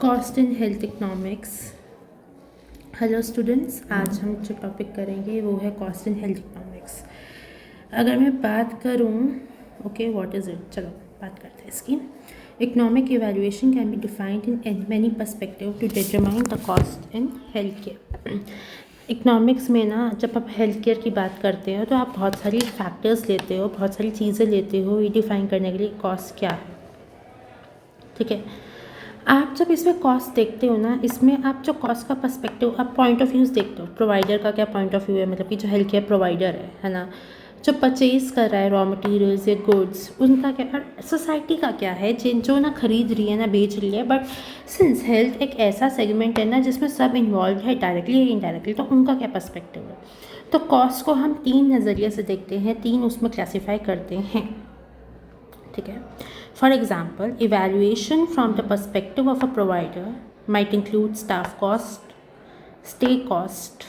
Cost in health economics. Hello students, आज हम जो टॉपिक करेंगे वो है कॉस्ट इन हेल्थ इकोनॉमिक्स। अगर मैं बात करूँ ओके व्हाट इज़ इट, चलो बात करते हैं इसकी। Economic evaluation can be defined in many perspective to determine the cost in health care. Economics में ना जब आप हेल्थ केयर की बात करते हो तो आप बहुत सारी फैक्टर्स लेते हो, बहुत सारी चीज़ें लेते हो ये डिफ़ाइन करने के लिए कॉस्ट क्या है। ठीक है, आप जब इसमें कॉस्ट देखते हो ना, इसमें आप जो कॉस्ट का पर्सपेक्टिव, आप पॉइंट ऑफ व्यूज़ देखते हो। प्रोवाइडर का क्या पॉइंट ऑफ व्यू है, मतलब कि जो हेल्थ केयर प्रोवाइडर है ना, जो परचेज कर रहा है रॉ मटेरियल्स या गुड्स, उनका क्या, और सोसाइटी का क्या है जो ना खरीद रही है ना बेच रही है। बट सिंस हेल्थ एक ऐसा सेगमेंट है ना जिसमें सब इन्वॉल्व है, डायरेक्टली या इनडायरेक्टली, तो उनका क्या पर्सपेक्टिव है। तो कॉस्ट को हम 3 नज़रिए से देखते हैं, 3 उसमें क्लासीफाई करते हैं। ठीक है, for example evaluation from the perspective of a provider might include staff cost, stay cost,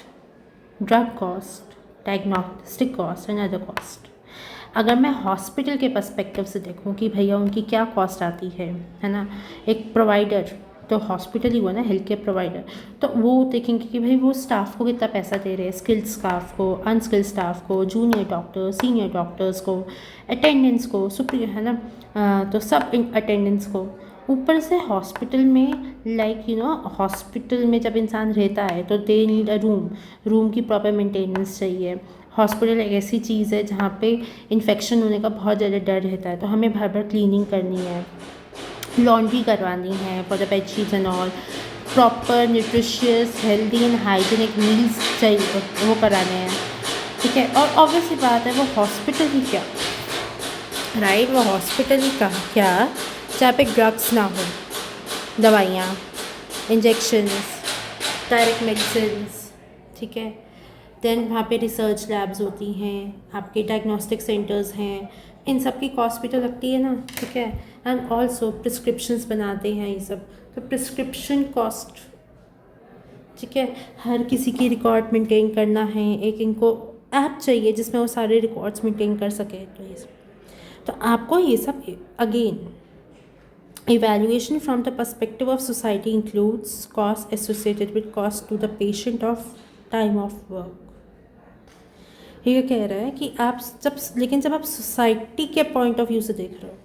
drug cost, diagnostic cost and other cost. अगर मैं हॉस्पिटल के पर्सपेक्टिव से देखूं कि भैया उनकी क्या कॉस्ट आती है ना, एक प्रोवाइडर तो हॉस्पिटल ही हुआ ना, हेल्थ केयर प्रोवाइडर, तो वो देखेंगे कि भाई वो स्टाफ को कितना पैसा दे रहे हैं, स्किल्ड स्टाफ को, अनस्किल्ड स्टाफ को, जूनियर डॉक्टर, सीनियर डॉक्टर्स को, अटेंडेंस को, सुप्रियर है ना, तो सब अटेंडेंस को। ऊपर से हॉस्पिटल में हॉस्पिटल में जब इंसान रहता है तो दे नीड अ रूम की प्रॉपर मेंटेनेंस चाहिए। हॉस्पिटल एक ऐसी चीज़ है जहाँ पे इन्फेक्शन होने का बहुत ज़्यादा डर रहता है, तो हमें भर भर क्लीनिंग करनी है, लॉन्ड्री करवानी है for the bedsheets and all, proper nutritious healthy and hygienic meals चाहिए, वो कराने हैं। ठीक है, और ऑब्वियसली बात है वो हॉस्पिटल ही क्या, राइट, वो हॉस्पिटल ही क्या जहाँ पे ड्रग्स ना हो, दवाइयाँ, इंजेक्शंस, डायरेक्ट मेडिसिन्स। ठीक है, देन वहाँ पे रिसर्च लैब्स होती हैं, आपके डायग्नोस्टिक सेंटर्स हैं, इन सब की कॉस्ट भी तो लगती है ना। ठीक है, एंड ऑल्सो प्रिस्क्रिप्शंस बनाते हैं ये सब, तो प्रिस्क्रिप्शन कॉस्ट। ठीक है, हर किसी की रिकॉर्ड मेंटेन करना है, एक इनको ऐप चाहिए जिसमें वो सारे रिकॉर्ड्स मेंटेन कर सके, तो ये सब, तो आपको ये सब again evaluation from the perspective of society includes costs associated with cost to the patient of time of work। ये कह रहा है कि आप जब आप सोसाइटी के पॉइंट ऑफ व्यू से देख रहे हो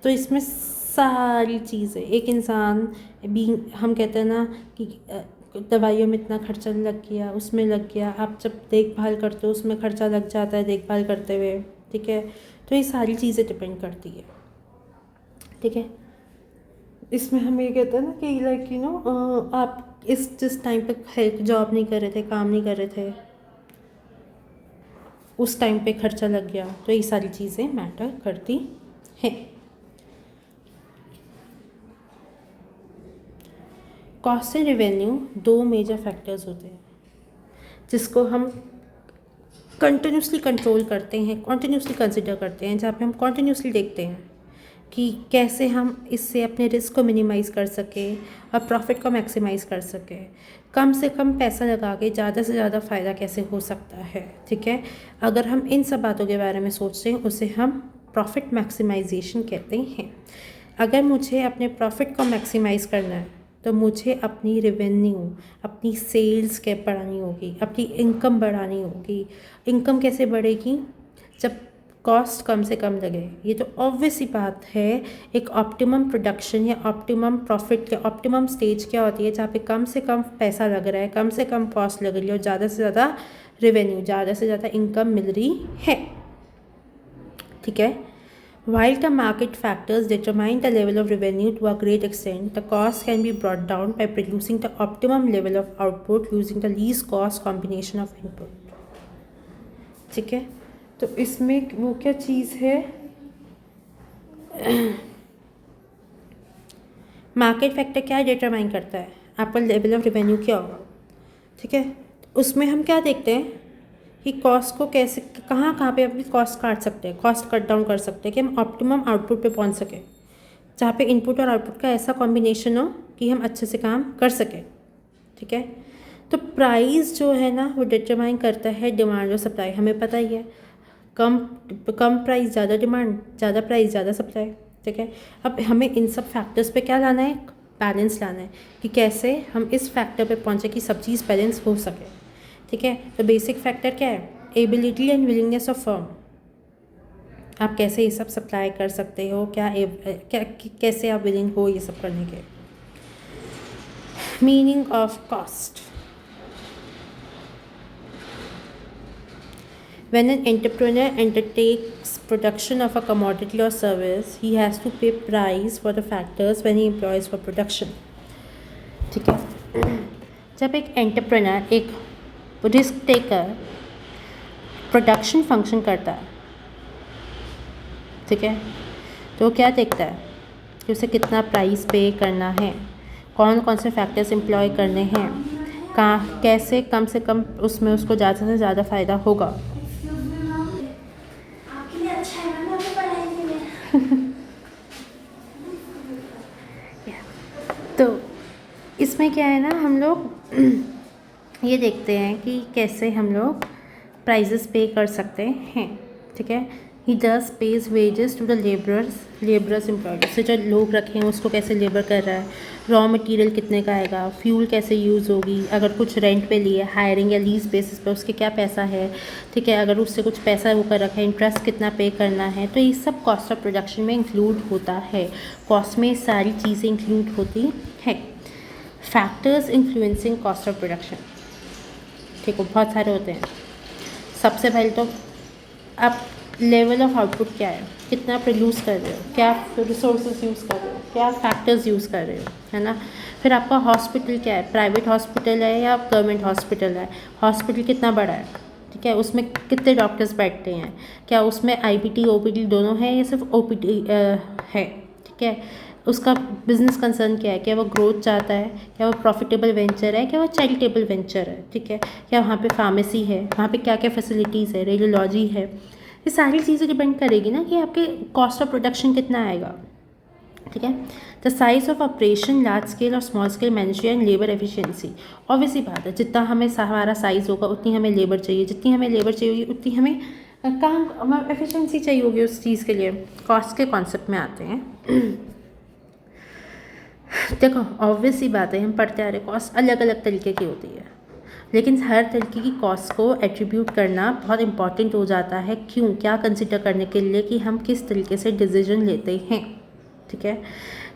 तो इसमें सारी चीज़ें, एक इंसान भी, हम कहते हैं ना कि दवाइयों में इतना खर्चा लग गया, उसमें लग गया, आप जब देखभाल करते हो उसमें खर्चा लग जाता है देखभाल करते हुए। ठीक है, तो ये सारी चीज़ें डिपेंड करती है। ठीक है, इसमें हम ये कहते हैं ना कि आप जिस टाइम पे हेल्थ जॉब नहीं कर रहे थे, काम नहीं कर रहे थे, उस टाइम पे खर्चा लग गया, तो ये सारी चीज़ें मैटर करती हैं। Cost and revenue 2 major factors होते हैं जिसको हम कंटिन्यूसली कंट्रोल करते हैं, कंटिन्यूसली कंसिडर करते हैं, जहाँ पे हम कंटिन्यूसली देखते हैं कि कैसे हम इससे अपने रिस्क को मिनिमाइज़ कर सकें और प्रॉफिट को मैक्सिमाइज़ कर सकें, कम से कम पैसा लगा के ज़्यादा से ज़्यादा फ़ायदा कैसे हो सकता है। ठीक है, अगर हम इन सब बातों के बारे में सोचते हैं उसे हम प्रॉफिट मैक्सिमाइजेशन कहते हैं। अगर मुझे अपने प्रॉफिट को मैक्सिमाइज़ करना है तो मुझे अपनी रेवेन्यू, अपनी सेल्स क्या बढ़ानी होगी, अपनी इनकम बढ़ानी होगी। इनकम कैसे बढ़ेगी, जब कॉस्ट कम से कम लगे। ये तो ऑब्वियस ही बात है, एक ऑप्टिमम प्रोडक्शन या ऑप्टिमम प्रॉफिट या ऑप्टिमम स्टेज क्या होती है, जहाँ पे कम से कम पैसा लग रहा है, कम से कम कॉस्ट लग रही है और ज़्यादा से ज़्यादा रेवेन्यू, ज़्यादा से ज़्यादा इनकम मिल रही है। ठीक है, while the market factors determine the level of revenue to a great extent, the cost can be brought down by producing the optimum level of output using the least cost combination of input। ठीक है, तो इसमें वो क्या चीज़ है, market factor क्या determine करता है आपका लेवल ऑफ रेवेन्यू क्या होगा। ठीक है, उसमें हम क्या देखते हैं कि कॉस्ट को कैसे, कहाँ पे अपनी कॉस्ट काट सकते हैं, कॉस्ट कट डाउन कर सकते हैं कि हम ऑप्टिमम आउटपुट पे पहुंच सकें, जहाँ पे इनपुट और आउटपुट का ऐसा कॉम्बिनेशन हो कि हम अच्छे से काम कर सकें। ठीक है, तो प्राइस जो है ना वो डिटरमाइन करता है डिमांड और सप्लाई, हमें पता ही है, कम प्राइस ज़्यादा डिमांड, ज़्यादा प्राइस ज़्यादा सप्लाई। ठीक है। अब हमें इन सब फैक्टर्स पे क्या लाना है, बैलेंस लाना है कि कैसे हम इस फैक्टर पे पहुँचे कि सब चीज़ बैलेंस हो सके, ठीक है। तो बेसिक फैक्टर क्या है, ability and willingness of firm. आप कैसे ये सब सप्लाई कर सकते हो, क्या कैसे आप विलिंग हो ये सब करने के। Meaning of cost, when an entrepreneur undertakes production of a commodity or service, he has to pay price for the factors when he employs for production, ठीक है। जब एक एंटरप्रेन्योर, एक रिस्क टेकर प्रोडक्शन फंक्शन करता है, ठीक है, तो क्या देखता है कि उसे कितना प्राइस पे करना है, कौन कौन से फैक्टर्स एम्प्लॉय करने हैं, कहाँ कैसे कम से कम उसमें उसको ज़्यादा से ज़्यादा फ़ायदा होगा। तो इसमें क्या है ना, हम लोग ये देखते हैं कि कैसे हम लोग प्राइजेस पे कर सकते हैं, ठीक है। He does pays wages to the labourers employed, से जो लोग रखे हैं उसको कैसे लेबर कर रहा है, रॉ मटेरियल कितने का आएगा, फ्यूल कैसे यूज़ होगी, अगर कुछ रेंट पे लिए हायरिंग या लीज बेसिस पे उसके क्या पैसा है, ठीक है, अगर उससे कुछ पैसा वो कर रखा है, इंटरेस्ट कितना पे करना है, तो ये सब कॉस्ट ऑफ प्रोडक्शन में इंक्लूड होता है। कॉस्ट में सारी चीज़ें इंक्लूड होती है। Factors influencing cost of production, ठीक है, बहुत सारे होते हैं। सबसे पहले तो आप लेवल ऑफ आउटपुट क्या है, कितना प्रोड्यूस कर रहे हो, क्या रिसोर्सेज यूज़ कर रहे हो, क्या फैक्टर्स यूज़ कर रहे हो, है ना। फिर आपका हॉस्पिटल क्या है, प्राइवेट हॉस्पिटल है या गवर्नमेंट हॉस्पिटल है, हॉस्पिटल कितना बड़ा है, ठीक है, उसमें कितने डॉक्टर्स बैठते हैं, क्या उसमें IPT OPD दोनों है या सिर्फ OPD है, ठीक है। उसका बिजनेस कंसर्न क्या है, क्या वो ग्रोथ चाहता है, क्या वो प्रॉफिटेबल वेंचर है, क्या वो चैरिटेबल वेंचर है, ठीक है, क्या वहाँ पे फार्मेसी है, वहाँ पे क्या क्या फैसिलिटीज़ है, रेडियोलॉजी है। ये सारी चीज़ें डिपेंड करेगी ना कि आपके कॉस्ट ऑफ प्रोडक्शन कितना आएगा, ठीक है। The size of operation, large scale और small scale management and labour efficiency, obviously बात है, जितना हमें हमारा साइज़ होगा उतनी हमें लेबर चाहिए, जितनी हमें लेबर चाहिए होगी उतनी हमें काम एफिशिएंसी चाहिए होगी उस चीज़ के लिए। कॉस्ट के कॉन्सेप्ट में आते हैं। देखो ऑब्वियस ही बात है, हम पढ़ते आ रहे कॉस्ट अलग अलग तरीके की होती है, लेकिन हर तरीके की कॉस्ट को एट्रीब्यूट करना बहुत इंपॉर्टेंट हो जाता है। क्यों, क्या कंसिडर करने के लिए कि हम किस तरीके से डिसीजन लेते हैं, ठीक है,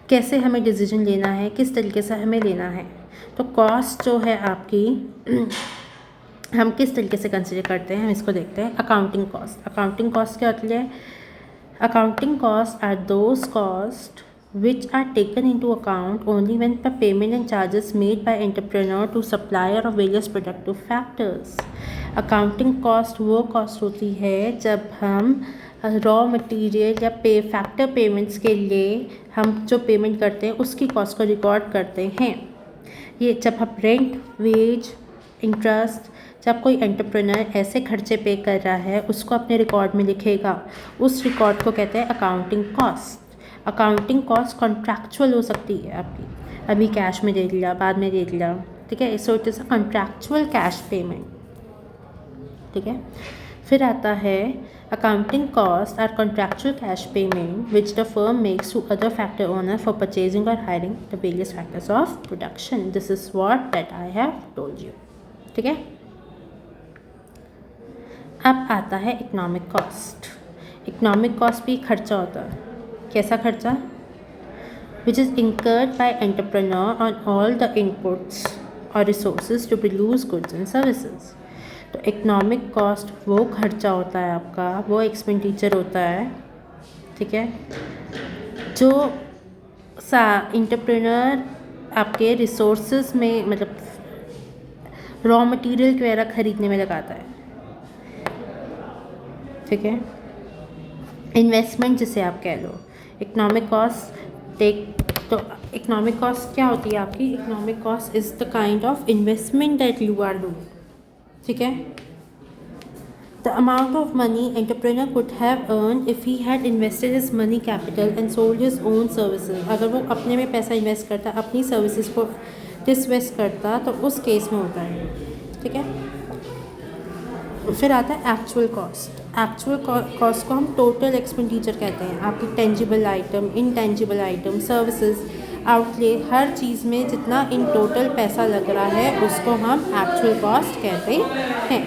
कैसे हमें डिसीजन लेना है, किस तरीके से हमें लेना है। तो कॉस्ट जो है आपकी हम किस तरीके से कंसिडर करते हैं, हम इसको देखते हैं। अकाउंटिंग कॉस्ट, अकाउंटिंग कॉस्ट क्या होती है, accounting cost are those cost which are taken into account only when the payment and charges made by entrepreneur to supplier of various productive factors। accounting cost वो cost होती है जब हम raw material या factor payments के लिए हम जो पेमेंट करते हैं उसकी कॉस्ट को रिकॉर्ड करते हैं। ये जब हम रेंट, वेज, इंटरेस्ट, जब कोई एंटरप्रेन्योर ऐसे खर्चे पे कर रहा है उसको अपने रिकॉर्ड में लिखेगा, उस रिकॉर्ड को कहते हैं accounting cost. Accounting cost contractual हो सकती है आपकी, अभी कैश में दे दिया, बाद में दे दिया, ठीक है, so it is a contractual cash payment, ठीक है। फिर आता है accounting cost are contractual cash payment which the firm makes to other factor owner for purchasing और hiring the various factors of production. This is what that I have told you, ठीक है। अब आता है इकोनॉमिक कॉस्ट। इकोनॉमिक कॉस्ट भी खर्चा होता है, कैसा खर्चा, which is incurred by entrepreneur on all the inputs और resources to produce goods and services. तो इकोनॉमिक कॉस्ट वो खर्चा होता है आपका, वो एक्सपेंडिचर होता है, ठीक है, जो एंटरप्रेन्योर आपके रिसोर्सेज में मतलब रॉ मटेरियल वगैरह खरीदने में लगाता है, ठीक है, इन्वेस्टमेंट जिसे आप कह लो। इकोनॉमिक कॉस्ट तो इकोनॉमिक कॉस्ट क्या होती है आपकी, economic cost is the kind of investment that you are doing, ठीक है। The amount of money entrepreneur could have earn if he had invested his money capital and sold his own services. अगर वो अपने में पैसा invest करता, अपनी services को डिसवेस्ट करता, तो उस केस में होता है, ठीक है। फिर आता है एक्चुअल कॉस्ट। एक्चुअल कॉस्ट को हम टोटल एक्सपेंडिचर कहते हैं। आपकी tangible item, intangible item, services, outlay, हर चीज़ में जितना इन टोटल पैसा लग रहा है उसको हम एक्चुअल कॉस्ट कहते हैं।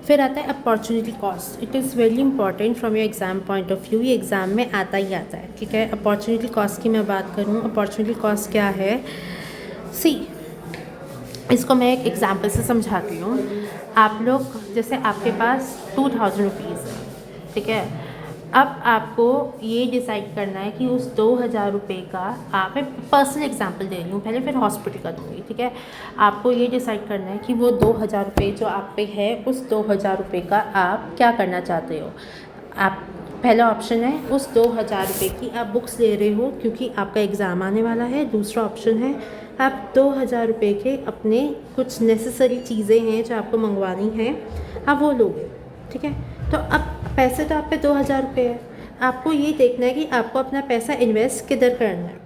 फिर आता है opportunity cost. It is very important from your exam point of view. ये एग्ज़ाम में आता ही आता है, ठीक है। अपॉर्चुनिटी कॉस्ट की मैं बात करूँ, अपॉर्चुनिटी कॉस्ट क्या है, सी इसको मैं एक एग्जांपल से समझाती हूँ। आप लोग जैसे आपके पास 2000 रुपीज़ है, ठीक है। अब आपको ये डिसाइड करना है कि उस 2000 रुपये का, आप मैं पर्सनल एग्जांपल दे रही हूँ पहले, फिर हॉस्पिटल का दूँगी, ठीक है। आपको ये डिसाइड करना है कि वो 2000 रुपये जो आप पे है, उस 2000 रुपये का आप क्या करना चाहते हो। आप पहला ऑप्शन है उस 2000 रुपये की आप बुक्स ले रहे हो क्योंकि आपका एग्ज़ाम आने वाला है। दूसरा ऑप्शन है आप 2000 रुपये के अपने कुछ नेसेसरी चीज़ें हैं जो आपको मंगवानी हैं, आप वो लोगे, ठीक है। तो अब पैसे तो आप पे 2000 रुपये है, आपको ये देखना है कि आपको अपना पैसा इन्वेस्ट किधर करना है।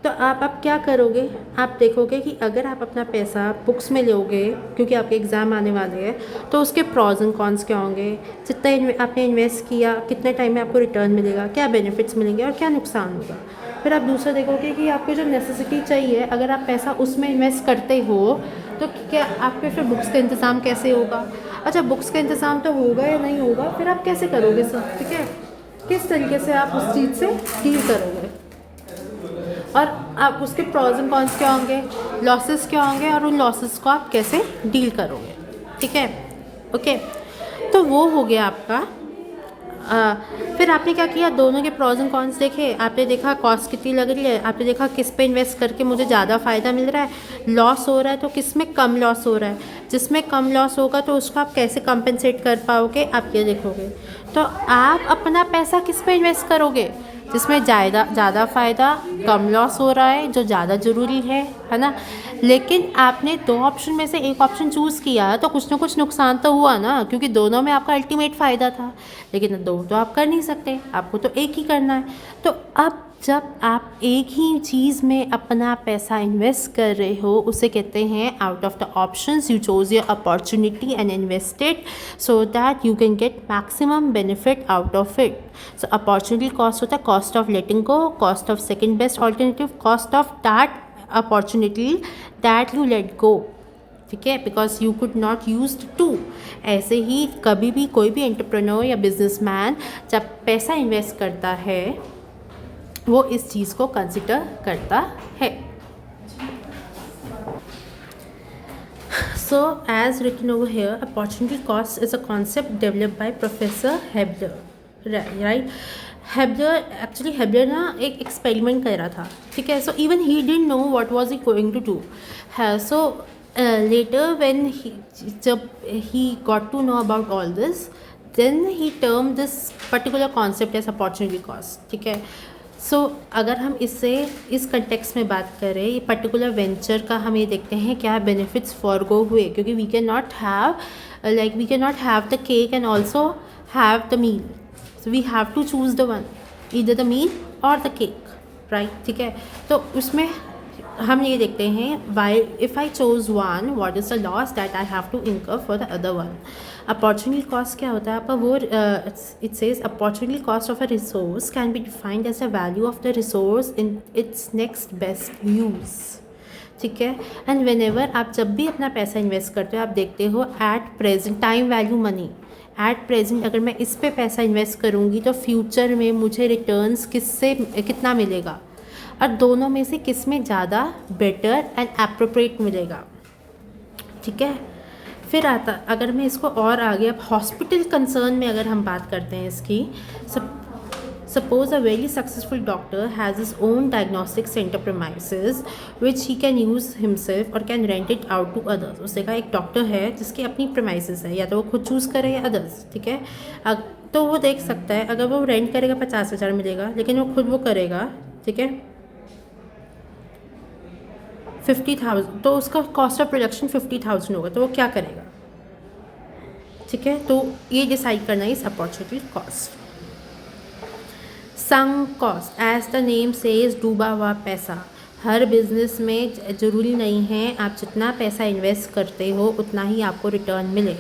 तो आप अब क्या करोगे, आप देखोगे कि अगर आप अपना पैसा बुक्स में लोगे क्योंकि आपके एग्ज़ाम आने वाले हैं, तो उसके प्रॉज एंड कॉन्स क्या होंगे, जितना आपने इन्वेस्ट किया कितने टाइम में आपको रिटर्न मिलेगा, क्या बेनिफिट्स मिलेंगे और क्या नुकसान होगा। फिर आप दूसरा देखोगे कि आपको जो नेसेसिटी चाहिए, अगर आप पैसा उसमें इन्वेस्ट करते हो तो क्या आपके फिर बुक्स का इंतज़ाम कैसे होगा। अच्छा, बुक्स का इंतज़ाम तो होगा या नहीं होगा, फिर आप कैसे करोगे सर, ठीक है। किस तरीके से आप उस चीज़ से डील करोगे और आप उसके प्रॉज एंड कॉन्स क्या होंगे, लॉसेस क्या होंगे और उन लॉसेस को आप कैसे डील करोगे, ठीक है। ओके, तो वो हो गया आपका। फिर आपने क्या किया, दोनों के प्रॉज एंड कॉन्स देखे, आपने देखा कॉस्ट कितनी लग रही है, आपने देखा किस पे इन्वेस्ट करके मुझे ज़्यादा फ़ायदा मिल रहा है, लॉस हो रहा है तो किस में कम लॉस हो रहा है, जिसमें कम लॉस होगा तो उसको आप कैसे कंपनसेट कर पाओगे, आप ये देखोगे। तो आप अपना पैसा किस पे इन्वेस्ट करोगे, जिसमें ज़्यादा फ़ायदा, कम लॉस हो रहा है, जो ज़्यादा ज़रूरी है ना। लेकिन आपने दो ऑप्शन में से एक ऑप्शन चूज़ किया तो कुछ ना कुछ नुकसान तो हुआ ना, क्योंकि दोनों में आपका अल्टीमेट फ़ायदा था। लेकिन दो तो आप कर नहीं सकते, आपको तो एक ही करना है। तो अब जब आप एक ही चीज़ में अपना पैसा इन्वेस्ट कर रहे हो, उसे कहते हैं out of the options you chose your opportunity and invested so that you can get maximum benefit out of it. So opportunity cost होता है cost of letting go, cost of second best alternative, cost of that opportunity that you let go, ठीक है, because you could not use to. ऐसे ही कभी भी कोई भी एंटरप्रेन्योर या बिजनेसमैन जब पैसा इन्वेस्ट करता है वो इस चीज़ को कंसिडर करता है। So as written over here, opportunity cost is a concept developed by Professor Hebler, right? Hebler ना एक एक्सपेरिमेंट कर रहा था, ठीक है। So even he didn't know what was he going to do. So later when जब he got to know about all this, then he termed this particular concept as opportunity cost, ठीक है। सो अगर हम इससे इस कंटेक्स्ट में बात करें, ये पर्टिकुलर वेंचर का हम ये देखते हैं क्या बेनिफिट्स फॉरगो हुए, क्योंकि we can not have the cake and also have the meal, so we have to choose the one, either the meal और द केक, राइट, ठीक है। तो उसमें हम ये देखते हैं why if I choose one what is the loss that I have to incur for the other one. Opportunity cost क्या होता है आपका, वो it says opportunity cost of a resource can be defined as the value of the resource in its next best use, ठीक है। And when ever आप जब भी अपना पैसा इन्वेस्ट करते हो, आप देखते हो at present time value money, at present अगर मैं इस पे पैसा इन्वेस्ट करूँगी तो फ्यूचर में मुझे रिटर्न्स किससे कितना मिलेगा और दोनों में से किस में ज़्यादा बेटर एंड एप्रोप्रिएट मिलेगा, ठीक है। फिर आता, अगर मैं इसको और आगे अब हॉस्पिटल कंसर्न में अगर हम बात करते हैं इसकी, suppose a very successful doctor has his own diagnostic centre premises which he can use himself और can rent it out to others. उससे का एक डॉक्टर है जिसकी अपनी प्रेमाइसेस है, या तो वो खुद चूज़ करे या अदर्स, ठीक है। तो वो देख सकता है अगर वो रेंट करेगा 50,000 मिलेगा, लेकिन वो खुद वो करेगा, ठीक है, 50,000, तो उसका कॉस्ट ऑफ प्रोडक्शन 50,000 होगा, तो वो क्या करेगा, ठीक है। तो ये डिसाइड करना इस opportunity cost. Sunk cost, as the name says डूबा हुआ पैसा, हर बिज़नेस में ज़रूरी नहीं है आप जितना पैसा इन्वेस्ट करते हो उतना ही आपको रिटर्न मिले।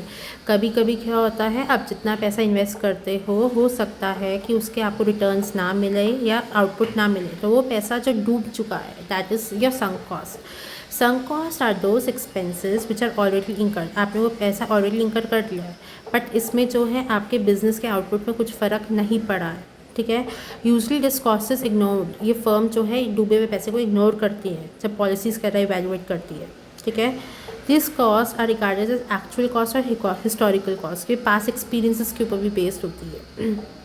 कभी कभी क्या होता है, आप जितना पैसा इन्वेस्ट करते हो सकता है कि उसके आपको रिटर्न्स ना मिले या आउटपुट ना मिले, तो वो पैसा जो डूब चुका है that is your sunk cost. Sunk cost are those expenses which are already incurred. आपने वो पैसा ऑलरेडी इंकर कर लिया है, बट इसमें जो है आपके बिजनेस के आउटपुट में कुछ फ़र्क नहीं पड़ा है, ठीक है। Usually this cost is ignored. ये फर्म जो है डूबे हुए पैसे को इग्नोर करती है जब पॉलिसीज़ कर इवैल्यूएट करती है, ठीक है। This cost are regarded as actual cost और हिस्टोरिकल कॉस्ट, ये पास एक्सपीरियंसेस के ऊपर भी बेस्ड होती है।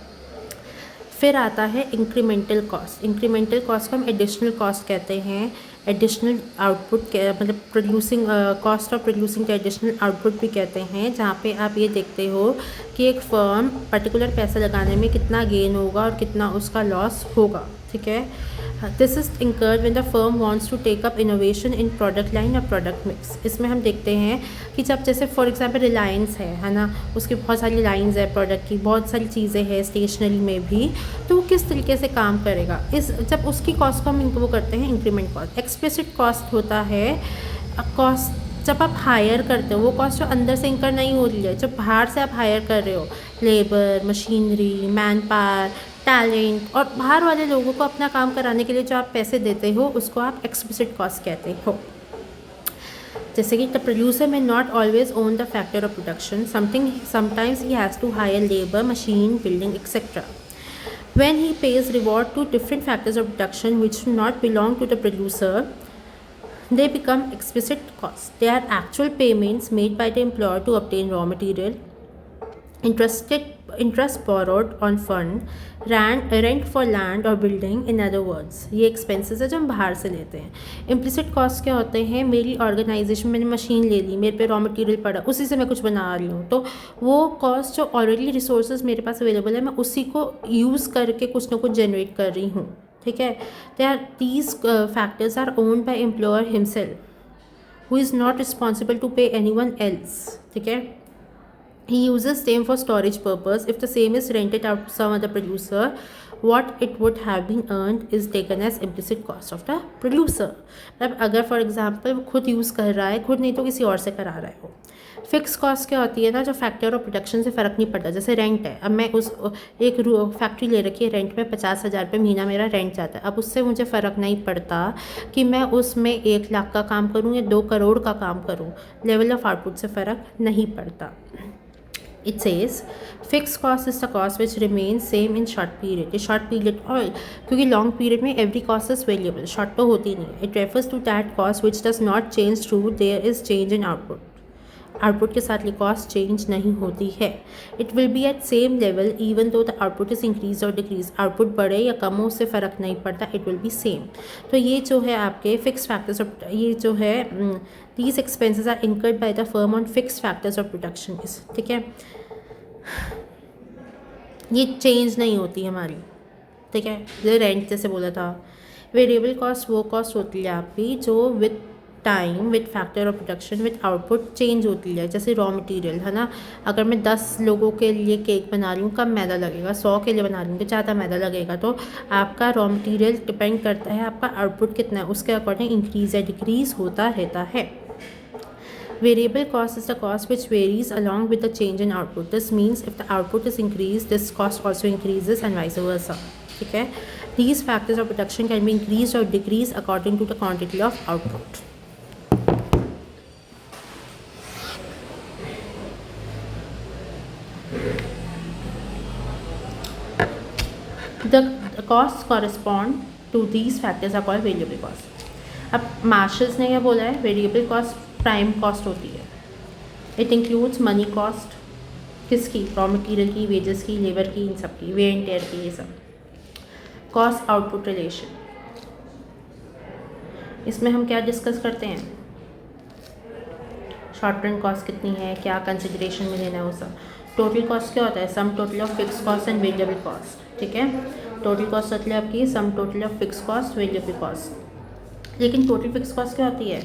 फिर आता है इंक्रीमेंटल कॉस्ट। इंक्रीमेंटल कॉस्ट को हम एडिशनल कॉस्ट कहते हैं। एडिशनल आउटपुट के मतलब प्रोड्यूसिंग कॉस्ट ऑफ प्रोड्यूसिंग का एडिशनल आउटपुट भी कहते हैं, जहाँ पे आप ये देखते हो कि एक फर्म पर्टिकुलर पैसा लगाने में कितना गेन होगा और कितना उसका लॉस होगा, ठीक है। This is incurred when the firm wants to take up innovation in product line और प्रोडक्ट मिक्स। इसमें हम देखते हैं कि जब जैसे फॉर एग्जांपल रिलायंस है ना, उसकी बहुत सारी लाइंस है प्रोडक्ट की, बहुत सारी चीज़ें हैं स्टेशनरी में भी, तो वो किस तरीके से काम करेगा इस जब उसकी कॉस्ट को हम वो करते हैं इंक्रीमेंट कॉस्ट। एक्सप्लिसिट कॉस्ट होता है कॉस्ट जब आप हायर करते हो, वो कॉस्ट जो अंदर से इंकर नहीं हो रही है, जब बाहर से आप हायर कर रहे हो labour, machinery, man power, talent और बाहर वाले लोगों को अपना काम कराने के लिए जो आप पैसे देते हो उसको आप एक्सप्लिसिट कॉस्ट कहते हो। जैसे कि the producer may not always own the factor of production, sometimes he has to hire labour, machine, building etcetera. When he pays reward to different factors of production which do not belong to the producer, they become explicit costs. They are actual payments made by the employer to obtain raw material, interest borrowed on fund, rent for land or building, in other words ये expenses है जो हम बाहर से लेते हैं। Implicit cost क्या होते हैं, मेरी ऑर्गेनाइजेशन मैंने मशीन ले ली, मेरे पे रॉ मटेरियल पड़ा, उसी से मैं कुछ बना रही हूँ, तो वो कॉस्ट जो ऑलरेडी रिसोर्सेज मेरे पास अवेलेबल है मैं उसी को यूज़ करके कुछ ना कुछ जनरेट कर रही हूँ, ठीक है। These factors are owned by employer himself who is not responsible to pay anyone else, ठीक है। He uses same for storage purpose. If the same is rented out to some other producer, what it would have been earned is taken as implicit cost of the producer. मतलब अगर for example वो खुद use कर रहा है, खुद नहीं तो किसी और से करा रहा है वो। फिक्स कॉस्ट क्या होती है ना, जो फैक्टर ऑफ प्रोडक्शन से फ़र्क नहीं पड़ता। जैसे रेंट है, अब मैं उस एक फैक्ट्री ले रखी है, रेंट में 50,000 रुपये महीना मेरा रेंट जाता है। अब उससे मुझे फ़र्क नहीं पड़ता कि मैं उसमें 1 लाख का काम करूँ या 2 करोड़ का काम करूँ, लेवल ऑफ आउटपुट से फ़र्क नहीं पड़ता। It says fixed cost is the cost which remains same in short period. ये short period और क्योंकि long period में every cost is variable, short तो होती नहीं है। It refers to that cost which does not change through there is change in output. Output के साथ ये कॉस्ट चेंज नहीं होती है। It will be at same level even though the output is increase और डिक्रीज। आउटपुट बढ़े या कम हो उससे फ़र्क नहीं पड़ता, इट विल बी सेम। तो ये जो है आपके फिक्स फैक्टर्स ऑफ, ये जो है these expenses are incurred by the firm on fix factors of production, ठीक है। ये चेंज नहीं होती हमारी, ठीक है। जैसे रेंट जैसे बोला था, वेरिएबल कॉस्ट वो कॉस्ट होती है आपकी जो with time, with factor of production, with output change होती है। जैसे रॉ मटेरियल है ना, अगर मैं 10 लोगों के लिए केक बना रही हूँ कम मैदा लगेगा, 100 के लिए बना रही हूँ तो ज़्यादा मैदा लगेगा। तो आपका रॉ मटेरियल डिपेंड करता है आपका आउटपुट कितना है, उसके अकॉर्डिंग इंक्रीज या डिक्रीज होता रहता है। Variable cost is the cost which varies along with the change in output. This means if the output is increased, this cost also increases and vice versa. ठीक है। These factors of production can be increased or decreased according to the quantity of output. The costs correspond to these factors are called variable cost. अब marshals ने क्या बोला है, variable cost prime cost होती है। It includes money cost, किसकी, raw material की, wages की, लेबर की, इन सब की, वेयर एंड टेयर की, ये सब। कॉस्ट आउटपुट रिलेशन, इसमें हम क्या डिस्कस करते हैं, शॉर्ट रन कॉस्ट कितनी है, क्या कंसिडरेशन में लेना है, वो सब। टोटल कॉस्ट क्या होता है, sum total of fix cost and variable cost, ठीक है। टोटल कॉस्ट होती है आपकी sum total of fix cost, variable cost. लेकिन टोटल फिक्स कॉस्ट क्या होती है,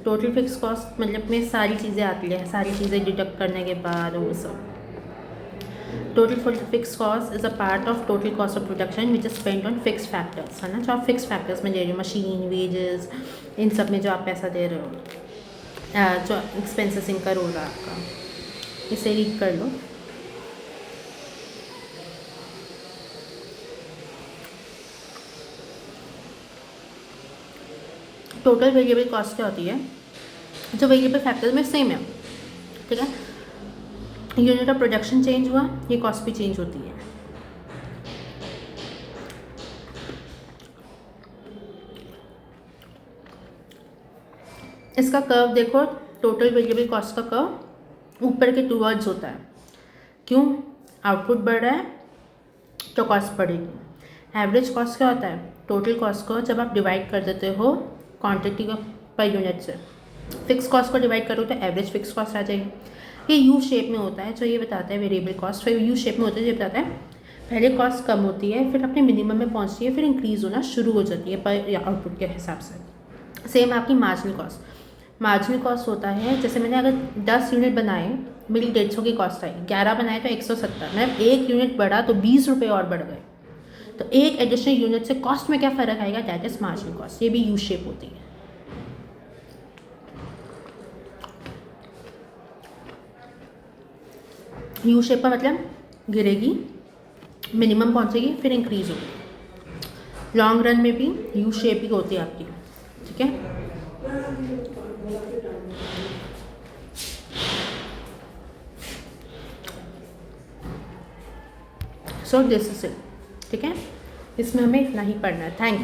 टोटल फिक्स कॉस्ट मतलब में सारी चीज़ें आती है, सारी चीज़ें डिडक्ट करने के बाद वो सब। Total for fix cost is a part of total cost of production which is spend on fix factors, है ना। जो आप फिक्स फैक्टर्स में दे रहे हो, मशीन, वेजेस, इन सब में जो आप पैसा दे रहे हो, जो एक्सपेंसेस इनकर हो रहा है आपका, इसे रीड कर लो। टोटल वेरिएबल कॉस्ट क्या होती है, जो वेरिएबल फैक्टर्स में सेम है, ठीक है। यूनिट ऑफ प्रोडक्शन चेंज हुआ, ये कॉस्ट भी चेंज होती है। इसका कर्व देखो, टोटल वेरिएबल कॉस्ट का कर्व ऊपर के टूवर्ड्स होता है। क्यों? आउटपुट बढ़ रहा है तो कॉस्ट बढ़ेगी। एवरेज कॉस्ट क्या होता है? टोटल कॉस्ट को जब आप डिवाइड कर देते हो क्वांटिटी का पर यूनिट से, फिक्स कॉस्ट को डिवाइड करो तो एवरेज फिक्स कॉस्ट आ जाएगी। ये यू शेप में होता है, जो ये बताता है वेरिएबल कॉस्ट, फिर यू शेप में होता है, ये बताता है पहले कॉस्ट कम होती है, फिर अपने मिनिमम में पहुंचती है, फिर इंक्रीज़ होना शुरू हो जाती है पर आउटपुट के हिसाब से। सेम आपकी मार्जिनल कॉस्ट, मार्जिनल कॉस्ट होता है, जैसे मैंने अगर 10 यूनिट बनाए, मेरी 150 की कॉस्ट आई, 11 बनाए तो 170, मतलब 1 यूनिट बढ़ा तो 20 रुपये और बढ़ गए। तो एक एडिशनल यूनिट से कॉस्ट में क्या फ़र्क आएगा, दैट इज मार्जिनल कॉस्ट। ये भी यू शेप होती है। यू शेप का मतलब गिरेगी, मिनिमम पहुंचेगी, फिर इंक्रीज होगी। लॉन्ग रन में भी यू शेप ही होती है आपकी, ठीक है। सो दिस इज इट, ठीक है। इसमें हमें इतना ही पढ़ना है। Thank you.